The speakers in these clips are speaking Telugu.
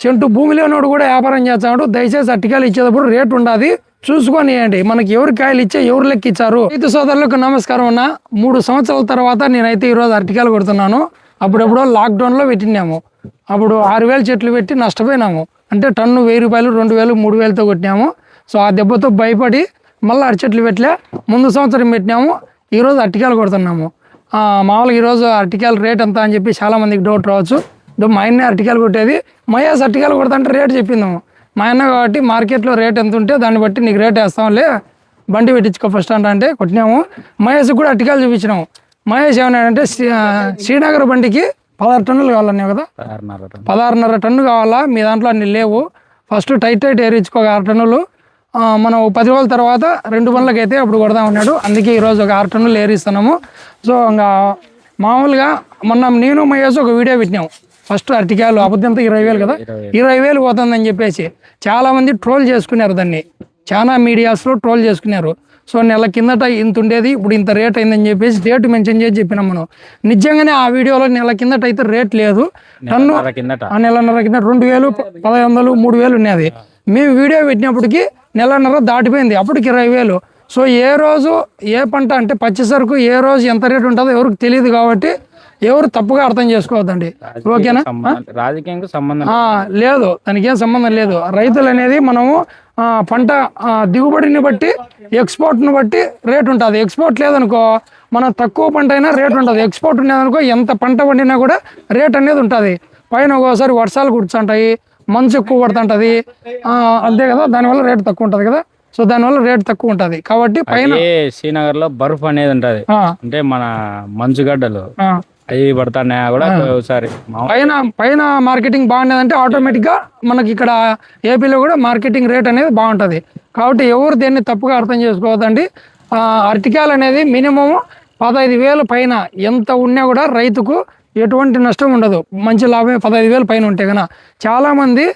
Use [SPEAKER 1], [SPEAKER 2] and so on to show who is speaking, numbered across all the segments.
[SPEAKER 1] చెంటు భూమిలోనోడు కూడా వ్యాపారం చేస్తాడు. దయచేసి అరటికాయలు ఇచ్చేటప్పుడు రేట్ ఉండాలి, చూసుకొని ఇవ్వండి. మనకి ఎవరు కాయలు ఇచ్చే ఎవరు లెక్క ఇచ్చారు. రైతు సోదరులకు నమస్కారం అన్న. 3 సంవత్సరాల తర్వాత నేనైతే ఈరోజు అరటికాయలు కొడుతున్నాను. అప్పుడెప్పుడో లాక్డౌన్లో పెట్టినాము. అప్పుడు 6,000 చెట్లు పెట్టి నష్టపోయినాము. అంటే టన్ను 1,000 రూపాయలు, 2,000, 3,000తో కొట్టినాము. సో ఆ దెబ్బతో భయపడి మళ్ళీ అరటి చెట్లు పెట్టలే. ముందు సంవత్సరం పెట్టినాము. ఈరోజు అరటికాయలు కొడుతున్నాము. మామూలుగా ఈరోజు అరటికాయలు రేట్ ఎంత అని చెప్పి చాలా మందికి డౌట్ రావచ్చు. మా ఆయన్నే అరటికాయలు కొట్టేది. మహేష్ అరటికాయలు కొడతాంటే రేట్ చెప్పిందాము. మా అన్న కాబట్టి మార్కెట్లో రేట్ ఎంత ఉంటే దాన్ని బట్టి నీకు రేట్ వేస్తాంలే, బండి పెట్టించుకో ఫస్ట్ అంటే కొట్టినాము. మహేష్ కూడా అరటికాయలు చూపించినాము. మహేష్ ఏమన్నాడంటే శ్రీనగర్ బండికి 16 టన్నులు కావాలన్నావు కదా, 16.5 టన్ను కావాలా, మీ దాంట్లో అన్ని లేవు, ఫస్ట్ టైట్ ఏరించుకో 6 టన్నులు, మనం 10 రోజుల తర్వాత 2 బండ్లకి అయితే అప్పుడు కొడదాం అన్నాడు. అందుకే ఈరోజు ఒక 6 టన్నులు ఏరిస్తున్నాము. సో ఇంకా మామూలుగా మొన్న నేను మహేష్ ఒక వీడియో పెట్టినాము. ఫస్ట్ అరటికాయలు అబద్ధంతో 20,000 కదా, 20,000 పోతుందని చెప్పేసి చాలామంది ట్రోల్ చేసుకున్నారు. దాన్ని చాలా మీడియాస్లో ట్రోల్ చేసుకున్నారు. సో నెల కిందట ఇంత ఉండేది, ఇప్పుడు ఇంత రేట్ అయిందని చెప్పేసి డేట్ మెన్షన్ చేసి చెప్పినాం మనం. నిజంగానే ఆ వీడియోలో నెల కిందట అయితే రేట్ లేదు. టన్ను నెలన్నర కింద 2,000, 1,100, 3,000 ఉన్నది. మేము వీడియో పెట్టినప్పటికీ నెలన్నర దాటిపోయింది, అప్పటికి 20,000. సో ఏ రోజు ఏ పంట అంటే పచ్చి సరుకు ఏ రోజు ఎంత రేటు ఉంటుందో ఎవరికి తెలియదు కాబట్టి ఎవరు తప్పుగా అర్థం చేసుకోవద్దండి. ఓకేనా?
[SPEAKER 2] రాజకీయంగా సంబంధం
[SPEAKER 1] లేదు, దానికి ఏం సంబంధం లేదు. రైతులు అనేది మనము పంట దిగుబడిని బట్టి ఎక్స్పోర్ట్ను బట్టి రేట్ ఉంటుంది. ఎక్స్పోర్ట్ లేదనుకో మనం తక్కువ పంట అయినా రేట్ ఉంటుంది. ఎక్స్పోర్ట్ ఉన్నదనుకో ఎంత పంట పండినా కూడా రేట్ అనేది ఉంటుంది. పైన ఒక్కోసారి వర్షాలు కూర్చుంటాయి, మంచు ఎక్కువ పడుతుంటుంది, అంతే కదా, దానివల్ల రేట్ తక్కువ ఉంటుంది కదా. సో దానివల్ల రేట్ తక్కువ ఉంటుంది కాబట్టి పైన
[SPEAKER 2] శ్రీనగర్ లో బర్ఫ్ అనేది ఉంటది, అంటే మన మంచుగడ్డలు అవి పడతాయి కూడా. ఒకసారి
[SPEAKER 1] పైన మార్కెటింగ్ బాగుండేదంటే ఆటోమేటిక్ గా మనకి ఇక్కడ ఏపీలో కూడా మార్కెటింగ్ రేట్ అనేది బాగుంటుంది. కాబట్టి ఎవరు దేన్ని తప్పుగా అర్థం చేసుకోవద్దండి. అరటికాయలు అనేది మినిమం 15,000 పైన ఎంత ఉన్నా కూడా రైతుకు ఎటువంటి నష్టం ఉండదు. మంచి లాభమే 15,000 పైన ఉంటే కన్నా. చాలామంది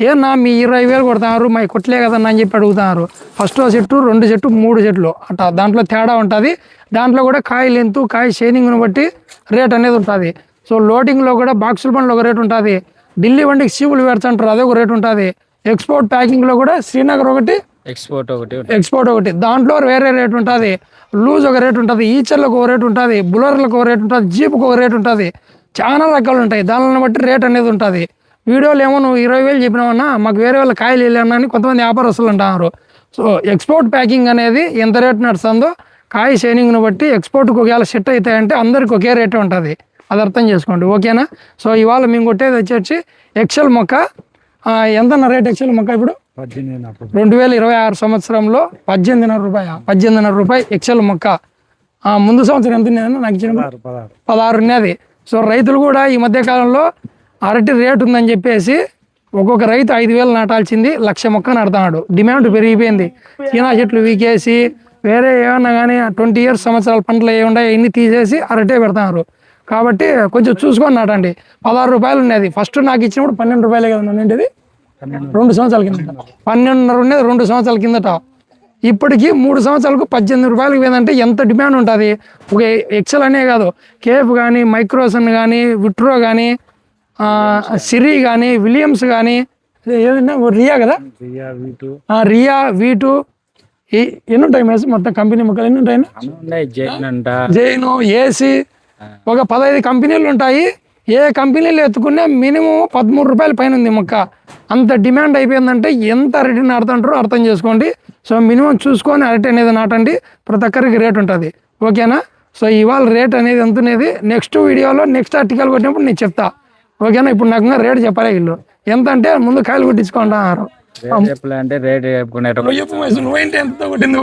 [SPEAKER 1] ఏనా మీ 20,000 కొడుతున్నారు, మా కొట్టలే కదన్నా అని చెప్పి అడుగుతున్నారు. ఫస్ట్ చెట్టు, 2 చెట్టు, 3 చెట్లు అట్లా దాంట్లో తేడా ఉంటుంది. దాంట్లో కూడా కాయ లెంతు, కాయ షైనింగ్ను బట్టి రేట్ అనేది ఉంటుంది. సో లోడింగ్లో కూడా బాక్సుల బండ్లో ఒక రేట్ ఉంటుంది, ఢిల్లీ బండికి సీపులు పెడతాంటారు అదే ఒక రేట్ ఉంటుంది, ఎక్స్పోర్ట్ ప్యాకింగ్లో కూడా శ్రీనగర్ ఒకటి, ఎక్స్పోర్ట్ ఒకటి, దాంట్లో వేరే రేట్ ఉంటుంది. లూజ్ ఒక రేట్ ఉంటుంది, ఈచర్లకు ఒక రేట్ ఉంటుంది, బులర్లకు ఒక రేట్ ఉంటుంది, జీపుకు ఒక రేట్ ఉంటుంది. చాలా రకాలు ఉంటాయి. దానిని బట్టి రేట్ అనేది ఉంటుంది. వీడియోలు ఏమో నువ్వు 20,000 చెప్పినావన్నా మాకు వేరే వాళ్ళ కాయలు వెళ్ళాను అని కొంతమంది వ్యాపారస్తులు అంటున్నారు. సో ఎక్స్పోర్ట్ ప్యాకింగ్ అనేది ఎంత రేట్ నడుస్తుందో కాయ షైనింగ్ను బట్టి ఎక్స్పోర్ట్కి ఒకవేళ సెట్ అవుతాయంటే అందరికి ఒకే రేటే ఉంటుంది. అది అర్థం చేసుకోండి. ఓకేనా? సో ఇవాళ మేము కొట్టేది వచ్చేసి ఎక్సెల్ మొక్క. ఎంతన్న రేట్ ఎక్సెల్ మొక్క ఇప్పుడు 2026 సంవత్సరంలో 18,500 రూపాయలు ఎక్సెల్ మొక్క. ముందు సంవత్సరం ఎంత ఉన్నదన్నా నాకు ఇచ్చిన 16 ఉన్నది. సో రైతులు కూడా ఈ మధ్య కాలంలో అరటి రేట్ ఉందని చెప్పేసి ఒక్కొక్క రైతు 5,000 నాటాల్సింది 1,00,000 మొక్క నాటుతున్నాడు. డిమాండ్ పెరిగిపోయింది. చీనా చెట్లు వీకేసి వేరే ఏమన్నా కానీ 20 years సంవత్సరాల పంటలు ఏముండా ఇన్ని తీసేసి అరటే పెడతారు. కాబట్టి కొంచెం చూసుకొని నాటండి. 16 రూపాయలు ఉన్నది. ఫస్ట్ నాకు ఇచ్చినప్పుడు 12 రూపాయలే కదా ఉండేది 2 సంవత్సరాల కిందట. 12.5 ఉండేది 2 సంవత్సరాల కిందట. ఇప్పటికీ 3 సంవత్సరాలకు 18 రూపాయలకి పోయిందంటే ఎంత డిమాండ్ ఉంటుంది. ఒక ఎక్సెల్ అనే కాదు, కేఫ్ కానీ, మైక్రోసన్ కానీ, విట్రో కానీ, సిరి కానీ, విలియమ్స్ కానీ, ఏదైనా రియా కదా, రియా, V2 ఎన్ని ఉంటాయి మొత్తం కంపెనీ మొక్కలు ఎన్ని ఉంటాయి? జైను, ఏసీ, ఒక 15 కంపెనీలు ఉంటాయి. ఏ కంపెనీలు ఎత్తుకున్నా మినిమం 13 రూపాయల పైన ఉంది మొక్క. అంత డిమాండ్ అయిపోయిందంటే ఎంత అరటి నాటుతుంటారో అర్థం చేసుకోండి. సో మినిమం చూసుకొని అరటి అనేది నాటండి. ప్రతి ఒక్కరికి రేట్ ఉంటుంది. ఓకేనా? సో ఇవాళ రేట్ అనేది ఎంత ఉన్నది నెక్స్ట్ వీడియోలో నెక్స్ట్ ఆర్టికల్ కొట్టినప్పుడు నేను చెప్తా. ఓకేనా? ఇప్పుడు నాకు రేట్ చెప్పాలి. వీళ్ళు ఎంత అంటే ముందు కాయలు కొట్టించుకుంటున్నారు. నువ్వేంటి ఎంత కొట్టింది?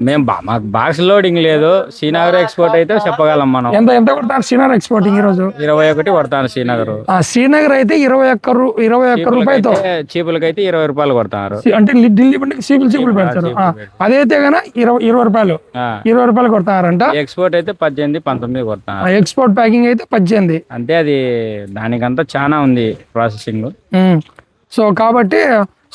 [SPEAKER 2] మేము మాకు బాక్స్ లోడింగ్ లేదు. శ్రీనగర్ ఎక్స్పోర్ట్ అయితే చెప్పగలం మనం.
[SPEAKER 1] ఎంత కొడతారు శ్రీనగర్ ఎక్స్పోర్టింగ్ ఈ రోజు?
[SPEAKER 2] 21 కొడతాను శ్రీనగర్.
[SPEAKER 1] శ్రీనగర్ అయితే 21 రూపాయలతో,
[SPEAKER 2] చీపులకైతే 20 రూపాయలు కొడతారు.
[SPEAKER 1] అంటే ఢిల్లీ బండికి చీపులు పెడతారు. అదైతే కన్నా 20 రూపాయలు, 20 రూపాయలు కొడతారంట.
[SPEAKER 2] ఎక్స్పోర్ట్ అయితే 18, 19 కొడతారు.
[SPEAKER 1] ఎక్స్పోర్ట్ ప్యాకింగ్ అయితే 18.
[SPEAKER 2] అంటే అది దానికంతా చాలా ఉంది ప్రాసెసింగ్.
[SPEAKER 1] సో కాబట్టి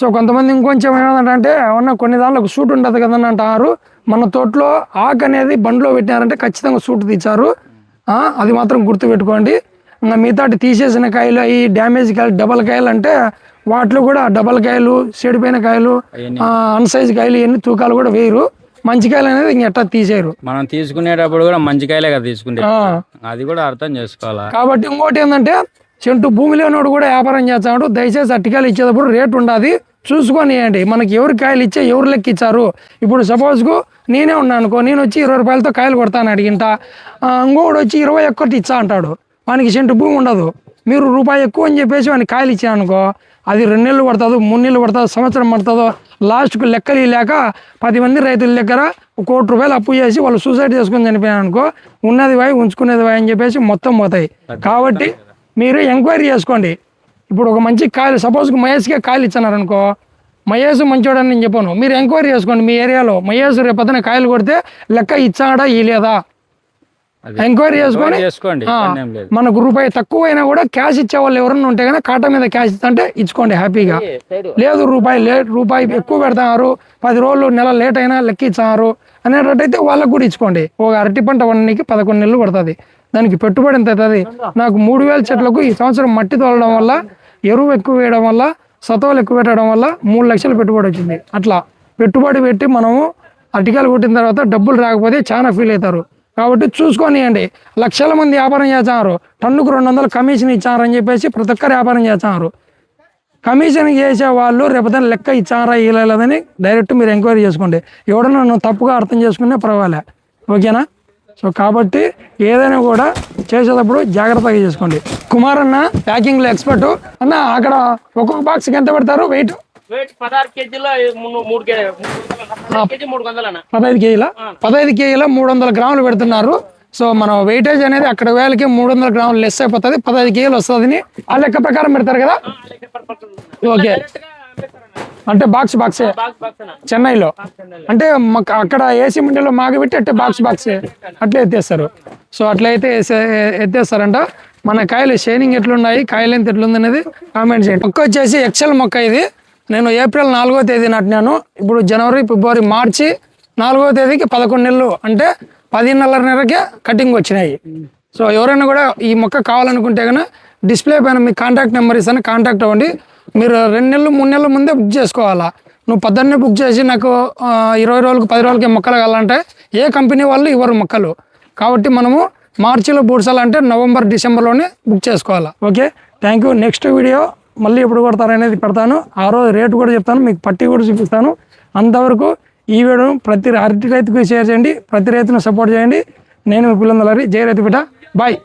[SPEAKER 1] సో కొంతమంది ఇంకొంచెం ఏమంటే ఏమన్నా కొన్ని దాంట్లో సూట్ ఉంటుంది కదని అంటారు. మన తోటలో ఆకు అనేది బండిలో పెట్టినారంటే ఖచ్చితంగా సూట్ తీర్చారు. అది మాత్రం గుర్తుపెట్టుకోండి. ఇంకా మిగతాటి తీసేసిన కాయలు అవి డ్యామేజ్ కాయలు డబల్ కాయలు అంటే వాటిలో కూడా డబల్ కాయలు చెడిపోయిన కాయలు అన్సైజ్ కాయలు ఇవన్నీ తూకాలు కూడా వేయరు. మంచి కాయలు అనేది ఇంకెట్టా తీసేయరు.
[SPEAKER 2] మనం తీసుకునేటప్పుడు కూడా మంచి కాయలే కదా తీసుకుంటే, అది కూడా అర్థం చేసుకోవాలా.
[SPEAKER 1] కాబట్టి ఇంకోటి ఏంటంటే చెంటు భూమి లేనివాడు కూడా వ్యాపారం చేస్తాడు. దయచేసి అట్టికాయలు ఇచ్చేటప్పుడు రేటు ఉండాలి, చూసుకొని ఇవ్వండి. మనకి ఎవరు కాయలు ఇచ్చే ఎవరు లెక్క ఇచ్చారు. ఇప్పుడు సపోజ్కు నేనే ఉన్నాను అనుకో, నేను వచ్చి 20 రూపాయలతో కాయలు కొడతాను అడిగింట, ఇంకోటి వచ్చి 21 ఇచ్చా అంటాడు. వానికి చెంటు భూమి ఉండదు. మీరు రూపాయి ఎక్కువ అని చెప్పేసి వానికి కాయలు ఇచ్చాను అనుకో, అది 2 నెలలు పడుతుందో 3 నెలలు పడుతుందో సంవత్సరం పడుతుందో లాస్ట్కు లెక్కలు లేక 10 మంది రైతుల దగ్గర 1 కోటి రూపాయలు అప్పు చేసి వాళ్ళు సూసైడ్ చేసుకొని చనిపోయాను అనుకో, ఉన్నది వాయి ఉంచుకునేది వాయి అని చెప్పేసి మొత్తం పోతాయి. కాబట్టి మీరు ఎంక్వైరీ చేసుకోండి. ఇప్పుడు ఒక మంచి కాయలు సపోజ్కి మహేష్కే కాయలు ఇచ్చినారు అనుకో, మహేష్ మంచోడని నేను చెప్పాను, మీరు ఎంక్వైరీ చేసుకోండి. మీ ఏరియాలో మహేష్ రేపొద్దున కాయలు కొడితే లెక్క ఇచ్చాడా ఇలేదా ఎంక్వైరీ చేసుకోండి. మనకు రూపాయి తక్కువ అయినా కూడా క్యాష్ ఇచ్చే వాళ్ళు ఎవరన్నా ఉంటే కనుక కాటా మీద క్యాష్ ఇస్తుంటే ఇచ్చుకోండి హ్యాపీగా. లేదు రూపాయి ఎక్కువ పెడతారు, 10 రోజులు నెల లేట్ అయినా లెక్క ఇచ్చారు అనేటట్టయితే వాళ్ళకు కూడా ఇచ్చుకోండి. ఒక అరటి పంట వన్నికి 11 నెలలు పడుతుంది. దానికి పెట్టుబడి ఎంత అవుతుంది? నాకు 3000 చెట్లకు ఈ సంవత్సరం మట్టి తోలడం వల్ల, ఎరువు ఎక్కువ వేయడం వల్ల, సతవులు ఎక్కువ పెట్టడం వల్ల 3 లక్షలు పెట్టుబడి వచ్చింది. అట్లా పెట్టుబడి పెట్టి మనము అరటికాయలు కొట్టిన తర్వాత డబ్బులు రాకపోతే చాలా ఫీల్ అవుతారు. కాబట్టి చూసుకొనియండి. లక్షల మంది వ్యాపారం చేస్తున్నారు, టన్నుకు 200 కమిషన్ ఇచ్చారని చెప్పేసి ప్రతి ఒక్కరు వ్యాపారం చేస్తున్నారు. కమిషన్ చేసే వాళ్ళు రేపొద్దున లెక్క ఇచ్చారా ఇవ్వలేదని డైరెక్ట్ మీరు ఎంక్వైరీ చేసుకోండి. ఎవడన్నా నన్ను తప్పుగా అర్థం చేసుకునే పర్వాలే, ఓకేనా? సో కాబట్టి ఏదైనా కూడా చేసేటప్పుడు జాగ్రత్తగా చేసుకోండి. కుమార్ అన్న ప్యాకింగ్లో ఎక్స్పర్ట్ అన్న. అక్కడ ఒక్కొక్క బాక్స్కి ఎంత పెడతారు వెయిట్?
[SPEAKER 3] 16 కేజీల 3 కేజీ
[SPEAKER 1] 15 కేజీల 300 గ్రాములు పెడుతున్నారు. సో మనం వెయిటేజ్ అనేది అక్కడ వేలకి 300 గ్రాములు లెస్ అయిపోతుంది, 15 కేజీలు వస్తుంది. ఆ లెక్క ప్రకారం పెడతారు కదా? ఓకే. అంటే బాక్సే చెన్నైలో అంటే అక్కడ ఏసీ మండీలో మాగబెట్టి అట్టే బాక్స్ అట్లా ఎత్తేస్తారు. సో అట్లయితే ఎత్తేస్తారంట. మన కాయలు షైనింగ్ ఎట్లున్నాయి, కాయలు ఎంత ఎట్లుంది అనేది కామెంట్ చేయండి. మొక్క వచ్చేసి ఎక్సెల్ మొక్క. ఇది నేను ఏప్రిల్ 4వ తేదీ నాటినాను. ఇప్పుడు జనవరి, ఫిబ్రవరి, మార్చి 4వ తేదీకి 11 నెలలు అంటే 10.5 నెలలకే కటింగ్ వచ్చినాయి. సో ఎవరైనా కూడా ఈ మొక్క కావాలనుకుంటే కనుక డిస్ప్లే పైన మీ కాంటాక్ట్ నెంబర్ ఇస్తాను, కాంటాక్ట్ అవ్వండి. మీరు 2 నెలలు 3 నెలల ముందే బుక్ చేసుకోవాలా. నువ్వు 10 బుక్ చేసి నాకు 20 రోజులకు 10 రోజులకి మొక్కలు కావాలంటే ఏ కంపెనీ వాళ్ళు ఇవ్వరు మొక్కలు. కాబట్టి మనము మార్చిలో బూడ్చాలంటే నవంబర్, డిసెంబర్లోనే బుక్ చేసుకోవాలా. Okay, thank you. Next video మళ్ళీ ఎప్పుడు కొడతారనేది పెడతాను. ఆ రోజు రేటు కూడా చెప్తాను, మీకు పట్టి కూడా చూపిస్తాను. అంతవరకు ఈ వీడియోను ప్రతి అరటి రైతుకు షేర్ చేయండి, ప్రతి రైతును సపోర్ట్ చేయండి. నేను మీ పుల్లందలరి, జై రైతు బిడ్డ, బాయ్.